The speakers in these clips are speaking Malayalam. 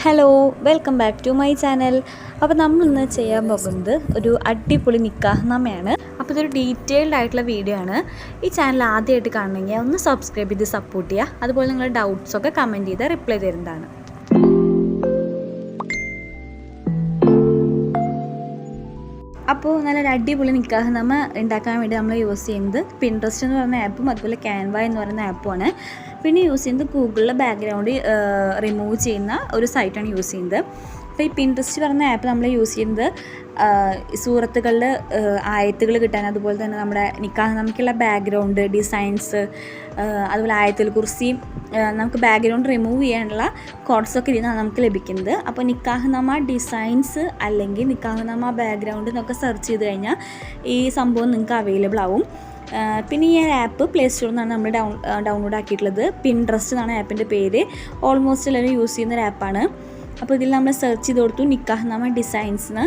Hello welcome back to my channel. അപ്പോൾ നമ്മളിന്ന് ചെയ്യാൻ പോകുന്നത് ഒരു അടിപൊളി നിക്കാഹ്നാമയാണ്. അപ്പോൾ ഇതൊരു ഡീറ്റെയിൽഡ് ആയിട്ടുള്ള വീഡിയോ ആണ്. ഈ ചാനൽ ആദ്യമായിട്ട് കാണണമെങ്കിൽ ഒന്ന് സബ്സ്ക്രൈബ് ചെയ്ത് സപ്പോർട്ട് ചെയ്യുക. അതുപോലെ നിങ്ങളുടെ ഡൗട്ട്സൊക്കെ കമൻറ്റ് ചെയ്ത് റിപ്ലൈ തരുന്നതാണ്. അപ്പോൾ നല്ലൊരു അടിപൊളി നിക്കാഹ്നാമ ഉണ്ടാക്കാൻ വേണ്ടി നമ്മൾ യൂസ് ചെയ്യുന്നത് പിൻട്രസ്റ്റ് എന്ന് പറയുന്ന ആപ്പും അതുപോലെ ക്യാൻവ എന്ന് പറയുന്ന ആപ്പുമാണ്. പിന്നെ യൂസ് ചെയ്യുന്നത് ഗൂഗിളിലെ ബാക്ക്ഗ്രൗണ്ട് റിമൂവ് ചെയ്യുന്ന ഒരു സൈറ്റാണ് യൂസ് ചെയ്യുന്നത്. അപ്പോൾ ഈ പിൻട്രസ്റ്റ് പറയുന്ന ആപ്പ് നമ്മൾ യൂസ് ചെയ്യുന്നത് സൂറത്തുകളിൽ ആയത്തുകൾ കിട്ടാൻ, അതുപോലെ തന്നെ നമ്മുടെ നിക്കാഹ്നാമയ്ക്കുള്ള ബാക്ക്ഗ്രൗണ്ട് ഡിസൈൻസ്, അതുപോലെ ആയത്തുൽ കുർസി നമുക്ക് ബാക്ക്ഗ്രൗണ്ട് റിമൂവ് ചെയ്യാനുള്ള കോഡ്സൊക്കെ ഇതിനാണ് നമുക്ക് ലഭിക്കുന്നത്. അപ്പോൾ നിക്കാഹ്നാമ ഡിസൈൻസ് അല്ലെങ്കിൽ നിക്കാഹ്നാമ ബാക്ക്ഗ്രൗണ്ട് എന്നൊക്കെ സെർച്ച് ചെയ്ത് കഴിഞ്ഞാൽ ഈ സംഭവം നിങ്ങൾക്ക് അവൈലബിൾ ആവും. പിന്നെ ഈ ആപ്പ് പ്ലേ സ്റ്റോറിൽ നിന്നാണ് നമ്മൾ ഡൗൺലോഡ് ആക്കിയിട്ടുള്ളത്. പിൻട്രസ്റ്റ് എന്നാണ് ആപ്പിൻ്റെ പേര്. ഓൾമോസ്റ്റ് എല്ലാവരും യൂസ് ചെയ്യുന്ന ഒരു ആപ്പാണ്. അപ്പോൾ ഇതിൽ നമ്മൾ സെർച്ച് ചെയ്ത് കൊടുത്തു നിക്കാഹ്നാമ ഡിസൈൻസിന്.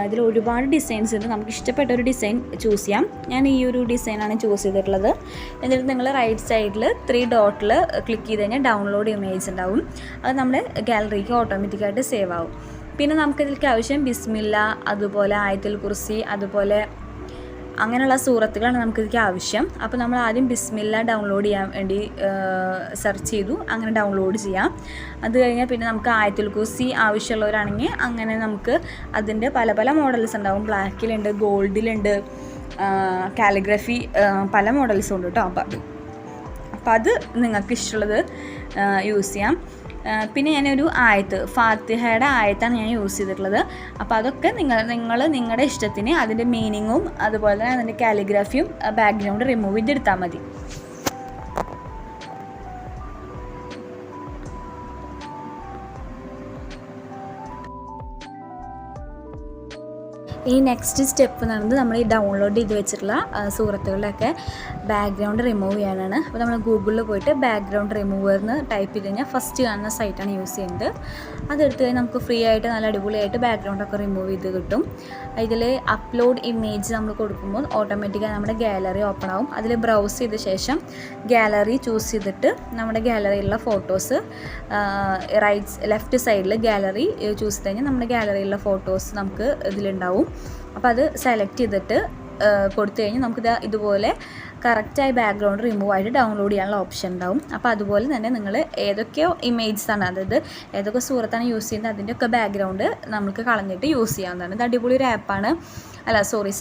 ഇതിൽ ഒരുപാട് ഡിസൈൻസ് ഉണ്ട്. നമുക്ക് ഇഷ്ടപ്പെട്ട ഒരു ഡിസൈൻ ചൂസ് ചെയ്യാം. ഞാൻ ഈ ഒരു ഡിസൈനാണ് ചൂസ് ചെയ്തിട്ടുള്ളത്. എന്നിട്ട് നിങ്ങൾ റൈറ്റ് സൈഡിൽ 3 ഡോട്ടിൽ ക്ലിക്ക് ചെയ്ത് കഴിഞ്ഞാൽ ഡൗൺലോഡ് ഇമേജ് ഉണ്ടാവും. അത് നമ്മുടെ ഗാലറിക്ക് ഓട്ടോമാറ്റിക്കായിട്ട് സേവ് ആവും. പിന്നെ നമുക്കിതിലേക്ക് ആവശ്യം ബിസ്മില്ല, അതുപോലെ ആയത്തുൽ കുർസി, അതുപോലെ അങ്ങനെയുള്ള സൂറത്തുകളാണ് നമുക്കിതിലേക്ക് ആവശ്യം. അപ്പോൾ നമ്മൾ ആദ്യം ബിസ്മില്ല ഡൗൺലോഡ് ചെയ്യാൻ വേണ്ടി സെർച്ച് ചെയ്തു. അങ്ങനെ ഡൗൺലോഡ് ചെയ്യാം. അത് കഴിഞ്ഞാൽ പിന്നെ നമുക്ക് ആയത്തുൽ കുർസി ആവശ്യമുള്ളവരാണെങ്കിൽ അങ്ങനെ നമുക്ക് അതിൻ്റെ പല പല മോഡൽസ് ഉണ്ടാവും. ബ്ലാക്കിലുണ്ട്, ഗോൾഡിലുണ്ട്, കാലിഗ്രഫി, പല മോഡൽസും ഉണ്ട് കേട്ടോ. അപ്പോൾ അത് നിങ്ങൾക്ക് ഇഷ്ടമുള്ളത് യൂസ് ചെയ്യാം. പിന്നെ ഞാനൊരു ആയത്ത്, ഫാത്തിഹയുടെ ആയത്താണ് ഞാൻ യൂസ് ചെയ്തിട്ടുള്ളത്. അപ്പോൾ അതൊക്കെ നിങ്ങൾ നിങ്ങളുടെ ഇഷ്ടത്തിന് അതിൻ്റെ മീനിങ്ങും അതുപോലെ തന്നെ അതിൻ്റെ കാലിഗ്രാഫിയും ബാക്ക്ഗ്രൗണ്ട് റിമൂവ് ചെയ്തെടുത്താൽ മതി. ഈ നെക്സ്റ്റ് സ്റ്റെപ്പ് എന്ന് പറയുന്നത് നമ്മൾ ഈ ഡൗൺലോഡ് ചെയ്ത് വെച്ചിട്ടുള്ള സൂറത്തുകളുടെയൊക്കെ ബാക്ക്ഗ്രൗണ്ട് റിമൂവ് ചെയ്യാനാണ്. അപ്പോൾ നമ്മൾ ഗൂഗിളിൽ പോയിട്ട് ബാക്ക്ഗ്രൗണ്ട് റിമൂവർ എന്ന് ടൈപ്പ് ചെയ്ത് കഴിഞ്ഞാൽ ഫസ്റ്റ് കാണുന്ന സൈറ്റാണ് യൂസ് ചെയ്യുന്നത്. അതെടുത്ത് കഴിഞ്ഞാൽ നമുക്ക് ഫ്രീ ആയിട്ട് നല്ല അടിപൊളിയായിട്ട് ബാക്ക്ഗ്രൗണ്ടൊക്കെ റിമൂവ് ചെയ്ത് കിട്ടും. ഇതിൽ അപ്ലോഡ് ഇമേജ് നമ്മൾ കൊടുക്കുമ്പോൾ ഓട്ടോമാറ്റിക്കായി നമ്മുടെ ഗാലറി ഓപ്പൺ ആവും. അതിൽ ബ്രൗസ് ചെയ്ത ശേഷം ഗാലറി ചൂസ് ചെയ്തിട്ട് നമ്മുടെ ഗാലറിയിലുള്ള ഫോട്ടോസ് ലെഫ്റ്റ് സൈഡിൽ ഗാലറി ചൂസ് ചെയ്ത് കഴിഞ്ഞാൽ നമ്മുടെ ഗാലറിയിലുള്ള ഫോട്ടോസ് നമുക്ക് ഇതിലുണ്ടാവും. അപ്പോൾ അത് സെലക്ട് ചെയ്തിട്ട് കൊടുത്തു കഴിഞ്ഞാൽ നമുക്ക് ഇതുപോലെ കറക്റ്റായി ബാക്ക്ഗ്രൗണ്ട് റിമൂവ് ആയിട്ട് ഡൗൺലോഡ് ചെയ്യാനുള്ള ഓപ്ഷൻ ഉണ്ടാവും. അപ്പോൾ അതുപോലെ തന്നെ നിങ്ങൾ ഏതൊക്കെയോ ഇമേജസാണ്, അതായത് ഏതൊക്കെ സൂറത്താണ് യൂസ് ചെയ്യുന്നത് അതിൻ്റെയൊക്കെ ബാക്ക്ഗ്രൗണ്ട് നമുക്ക് കളഞ്ഞിട്ട് യൂസ് ചെയ്യാവുന്നതാണ്. ഇത് അടിപൊളി ഒരു ആപ്പാണ്,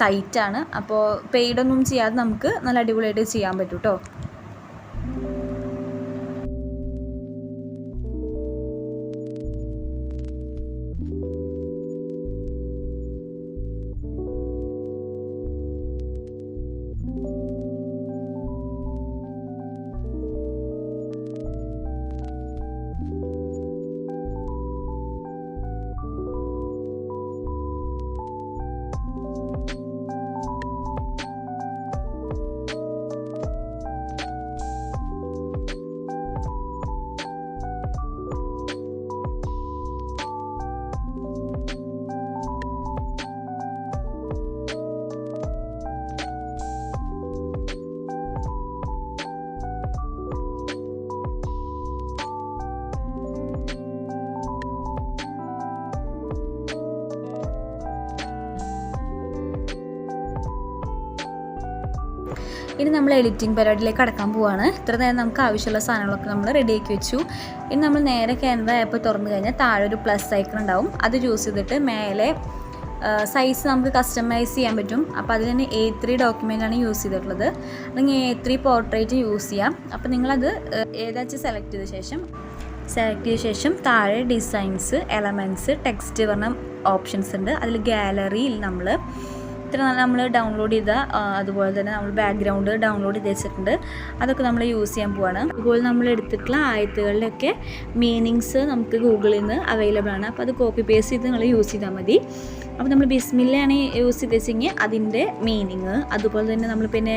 സൈറ്റാണ്. അപ്പോൾ പെയ്ഡൊന്നും ചെയ്യാതെ നമുക്ക് നല്ല അടിപൊളിയായിട്ട് ചെയ്യാൻ പറ്റും കേട്ടോ. ഇനി നമ്മൾ എഡിറ്റിംഗ് പരിപാടിയിലേക്ക് കടക്കാൻ പോവുകയാണ്. ഇത്ര നേരം നമുക്ക് ആവശ്യമുള്ള സാധനങ്ങളൊക്കെ നമ്മൾ റെഡിയാക്കി വെച്ചു. ഇനി നമ്മൾ നേരെ ക്യാൻവ ആപ്പ് തുറന്നു കഴിഞ്ഞാൽ താഴെ ഒരു പ്ലസ് ഐക്കൺ ഉണ്ടാവും. അത് ചൂസ് ചെയ്തിട്ട് മേലെ സൈസ് നമുക്ക് കസ്റ്റമൈസ് ചെയ്യാൻ പറ്റും. അപ്പോൾ അതിന് തന്നെ A3 ഡോക്യുമെൻ്റാണ് യൂസ് ചെയ്തിട്ടുള്ളത്. അല്ലെങ്കിൽ A3 പോർട്രേറ്റ് യൂസ് ചെയ്യാം. അപ്പോൾ നിങ്ങളത് ഏതാச்சுം സെലക്ട് ചെയ്ത ശേഷം താഴെ ഡിസൈൻസ്, എലമെൻറ്റ്സ്, ടെക്സ്റ്റ് പറഞ്ഞ ഓപ്ഷൻസ് ഉണ്ട്. അതിൽ ഗാലറിയിൽ നമ്മൾ ഡൗൺലോഡ് ചെയ്ത അതുപോലെ തന്നെ നമ്മൾ ബാക്ക്ഗ്രൗണ്ട് ഡൗൺലോഡ് ചെയ്ത് വെച്ചിട്ടുണ്ട്. അതൊക്കെ നമ്മൾ യൂസ് ചെയ്യാൻ പോവാണ്. അതുപോലെ നമ്മൾ എടുത്തിട്ടുള്ള ആയത്തുകളുടെയൊക്കെ മീനിങ്സ് നമുക്ക് ഗൂഗിളിൽ നിന്ന് അവൈലബിൾ ആണ്. അപ്പോൾ അത് കോപ്പി പേസ്റ്റ് ചെയ്ത് നിങ്ങൾ യൂസ് ചെയ്താൽ മതി. അപ്പോൾ നമ്മൾ ബിസ്മില്ലയാണ് യൂസ് ചെയ്ത് വെച്ചെങ്കിൽ അതിൻ്റെ മീനിങ്, അതുപോലെ തന്നെ നമ്മൾ പിന്നെ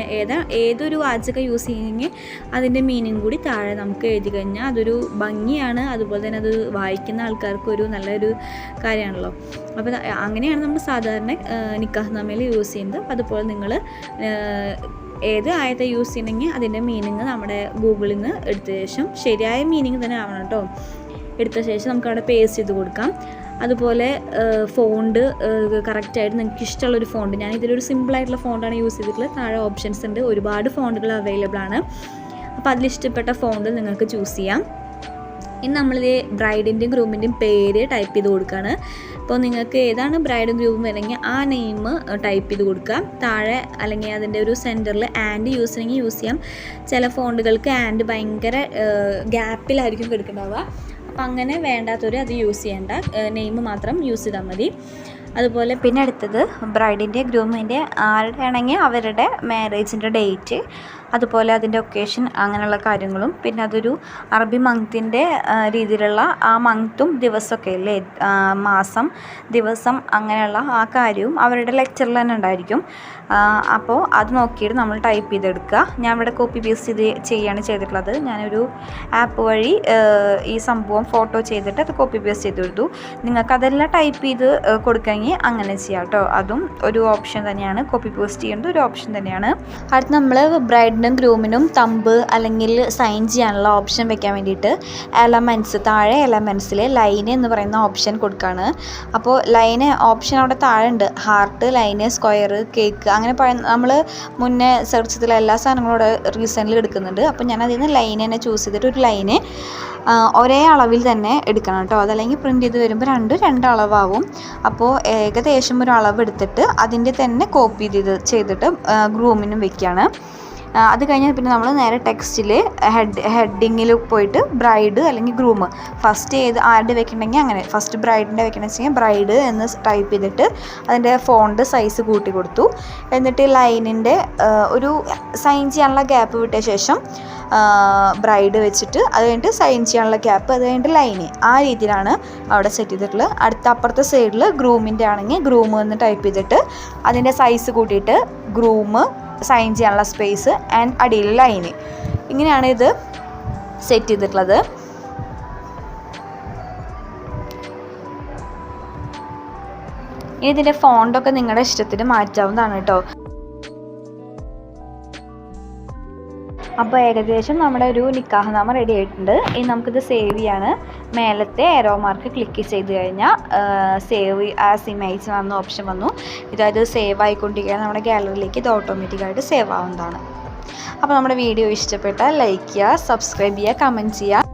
ഏതൊരു വാചകം യൂസ് ചെയ്യുമെങ്കിൽ അതിൻ്റെ മീനിങ് കൂടി താഴെ നമുക്ക് എഴുതി കഴിഞ്ഞാൽ അതൊരു ഭംഗിയാണ്. അതുപോലെ തന്നെ അത് വായിക്കുന്ന ആൾക്കാർക്ക് ഒരു നല്ലൊരു കാര്യമാണല്ലോ. അപ്പോൾ അങ്ങനെയാണ് നമ്മൾ സാധാരണ നിക്കാഹ്നാമയിൽ യൂസ് ചെയ്യുന്നത്. അപ്പോൾ അതുപോലെ നിങ്ങൾ ഏത് ആയത്തെ യൂസ് ചെയ്യണമെങ്കിൽ അതിൻ്റെ മീനിങ് നമ്മുടെ ഗൂഗിളിൽ നിന്ന് എടുത്ത ശേഷം ശരിയായ മീനിങ് തന്നെ ആവണം കേട്ടോ. എടുത്ത ശേഷം നമുക്ക് അവിടെ പേസ്റ്റ് ചെയ്ത് കൊടുക്കാം. അതുപോലെ ഫോണ്ട് കറക്റ്റായിട്ട് നിങ്ങൾക്ക് ഇഷ്ടമുള്ളൊരു ഫോണ്ട്, ഞാൻ ഇതിലൊരു സിമ്പിളായിട്ടുള്ള ഫോണ്ടാണ് യൂസ് ചെയ്തിട്ടുള്ളത്. താഴെ ഓപ്ഷൻസ് ഉണ്ട്, ഒരുപാട് ഫോണ്ടുകൾ അവൈലബിൾ ആണ്. അപ്പോൾ അതിലിഷ്ടപ്പെട്ട ഫോണ്ട് നിങ്ങൾക്ക് ചൂസ് ചെയ്യാം. ഇനി നമ്മളിത് ബ്രൈഡിൻ്റെയും ഗ്രൂമിൻ്റെയും പേര് ടൈപ്പ് ചെയ്ത് കൊടുക്കുകയാണ്. അപ്പോൾ നിങ്ങൾക്ക് ഏതാണ് ബ്രൈഡും ഗ്രൂമും വരണമെങ്കിൽ ആ നെയിം ടൈപ്പ് ചെയ്ത് കൊടുക്കുക. താഴെ അല്ലെങ്കിൽ അതിൻ്റെ ഒരു സെൻറ്ററിൽ ആൻഡ് യൂസ് ചെയ്യണമെങ്കിൽ യൂസ് ചെയ്യാം. ചില ഫോണ്ടുകൾക്ക് ആൻഡ് ഭയങ്കര ഗ്യാപ്പിലായിരിക്കും കിടക്കുന്നുണ്ടാവുക. അപ്പോൾ അങ്ങനെ വേണ്ടാത്തവർ അത് യൂസ് ചെയ്യേണ്ട, നെയിം മാത്രം യൂസ് ചെയ്താൽ മതി. അതുപോലെ പിന്നെ അടുത്തത് ബ്രൈഡിൻ്റെ ഗ്രൂമിൻ്റെ ആരുടെ ആണെങ്കിൽ അവരുടെ മാരേജിൻ്റെ ഡേറ്റ്, അതുപോലെ അതിൻ്റെ ഒക്കേഷൻ, അങ്ങനെയുള്ള കാര്യങ്ങളും. പിന്നെ അതൊരു അറബി മന്തിൻ്റെ രീതിയിലുള്ള ആ മന്തും ദിവസമൊക്കെ അല്ലേ, മാസം ദിവസം അങ്ങനെയുള്ള ആ കാര്യവും അവരുടെ ലെക്ചറിൽ തന്നെ ഉണ്ടായിരിക്കും. അപ്പോൾ അത് നോക്കിയിട്ട് നമ്മൾ ടൈപ്പ് ചെയ്തെടുക്കുക. ഞാൻ ഇവിടെ കോപ്പി പേസ്റ്റ് ചെയ്യാണ് ചെയ്തിട്ടുള്ളത്. ഞാനൊരു ആപ്പ് വഴി ഈ സംഭവം ഫോട്ടോ ചെയ്തിട്ട് അത് കോപ്പി പേസ്റ്റ് ചെയ്ത് കൊടുത്തു. നിങ്ങൾക്കതെല്ലാം ടൈപ്പ് ചെയ്ത് കൊടുക്കുകയെങ്കിൽ അങ്ങനെ ചെയ്യാം കേട്ടോ. അതും ഒരു ഓപ്ഷൻ തന്നെയാണ്, കോപ്പി പേസ്റ്റ് ചെയ്യേണ്ട ഒരു ഓപ്ഷൻ തന്നെയാണ്. അടുത്ത് നമ്മൾ ബ്രൈഡിനും ഗ്രൂമിനും തമ്പ് അല്ലെങ്കിൽ സൈൻ ചെയ്യാനുള്ള ഓപ്ഷൻ വെക്കാൻ വേണ്ടിയിട്ട് എലമെൻറ്റ്സ്, താഴെ എലമെൻറ്റ്സിൽ ലൈന് എന്ന് പറയുന്ന ഓപ്ഷൻ കൊടുക്കുകയാണ്. അപ്പോൾ ലൈന് ഓപ്ഷൻ അവിടെ താഴെ ഉണ്ട്, ഹാർട്ട്, ലൈന്, സ്ക്വയർ, കേക്ക്, അങ്ങനെ നമ്മൾ മുന്നേ സെർച്ച് ചെയ്തിട്ടുള്ള എല്ലാ സാധനങ്ങളും ഇവിടെ റീസെൻ്റ്ലി എടുക്കുന്നുണ്ട്. അപ്പോൾ ഞാൻ അതിൽ നിന്ന് ലൈൻ തന്നെ ചൂസ് ചെയ്തിട്ട് ഒരു ലൈന് ഒരേ അളവിൽ തന്നെ എടുക്കണം കേട്ടോ. അതല്ലെങ്കിൽ പ്രിൻറ്റ് ചെയ്ത് വരുമ്പോൾ രണ്ട് അളവാകും. അപ്പോൾ ഏകദേശം ഒരു അളവ് എടുത്തിട്ട് അതിൻ്റെ തന്നെ കോപ്പി ചെയ്തിട്ട് ഗ്രൂമിനും വെക്കുകയാണ്. അത് കഴിഞ്ഞാൽ പിന്നെ നമ്മൾ നേരെ ടെക്സ്റ്റിൽ ഹെഡിങ്ങിൽ പോയിട്ട് ബ്രൈഡ് അല്ലെങ്കിൽ ഗ്രൂം, ഫസ്റ്റ് ആരുടെ വെക്കണമെങ്കിൽ അങ്ങനെ, ഫസ്റ്റ് ബ്രൈഡിൻ്റെ വെക്കണമെന്ന് വെച്ചാൽ ബ്രൈഡ് എന്ന് ടൈപ്പ് ചെയ്തിട്ട് അതിൻ്റെ ഫോണ്ട് സൈസ് കൂട്ടി കൊടുത്തു. എന്നിട്ട് ലൈനിൻ്റെ ഒരു സൈൻ ചെയ്യാനുള്ള ഗ്യാപ്പ് വിട്ട ശേഷം ബ്രൈഡ് വെച്ചിട്ട് അത് കഴിഞ്ഞിട്ട് സൈൻ ചെയ്യാനുള്ള ഗ്യാപ്പ്, അത് കഴിഞ്ഞിട്ട് ലൈന്, ആ രീതിയിലാണ് അവിടെ സെറ്റ് ചെയ്തിട്ടുള്ളത്. അടുത്ത അപ്പുറത്തെ സൈഡിൽ ഗ്രൂമിൻ്റെ ആണെങ്കിൽ ഗ്രൂം എന്ന് ടൈപ്പ് ചെയ്തിട്ട് അതിൻ്റെ സൈസ് കൂട്ടിയിട്ട് ഗ്രൂം, സൈൻ ചെയ്യാനുള്ള സ്പേസ് ആൻഡ് അടിയിൽ ലൈന്, ഇങ്ങനെയാണ് ഇത് സെറ്റ് ചെയ്തിട്ടുള്ളത്. ഇനി ഇതിൻ്റെ ഫോണ്ടൊക്കെ നിങ്ങളുടെ ഇഷ്ടത്തിന് മാറ്റാവുന്നതാണ് കേട്ടോ. അപ്പോൾ ഏകദേശം നമ്മുടെ ഒരു നിക്കാഹ് നാമ റെഡി ആയിട്ടുണ്ട്. ഇനി നമുക്കിത് സേവ് ചെയ്യാണ്. മേലത്തെ ഏരോ മാർക്ക് ക്ലിക്ക് ചെയ്ത് കഴിഞ്ഞാൽ സേവ് ആസ് ഇമേജ് എന്ന ഓപ്ഷൻ വന്നു. ഇതായത് സേവ് ആയിക്കൊണ്ടിരിക്കുകയാണ് നമ്മുടെ ഗാലറിയിലേക്ക്, ഇത് ഓട്ടോമാറ്റിക്കായിട്ട് സേവ് ആവുന്നതാണ്. അപ്പോൾ നമ്മുടെ വീഡിയോ ഇഷ്ടപ്പെട്ടാൽ ലൈക്ക് ചെയ്യുക, സബ്സ്ക്രൈബ് ചെയ്യുക, കമൻറ്റ് ചെയ്യുക.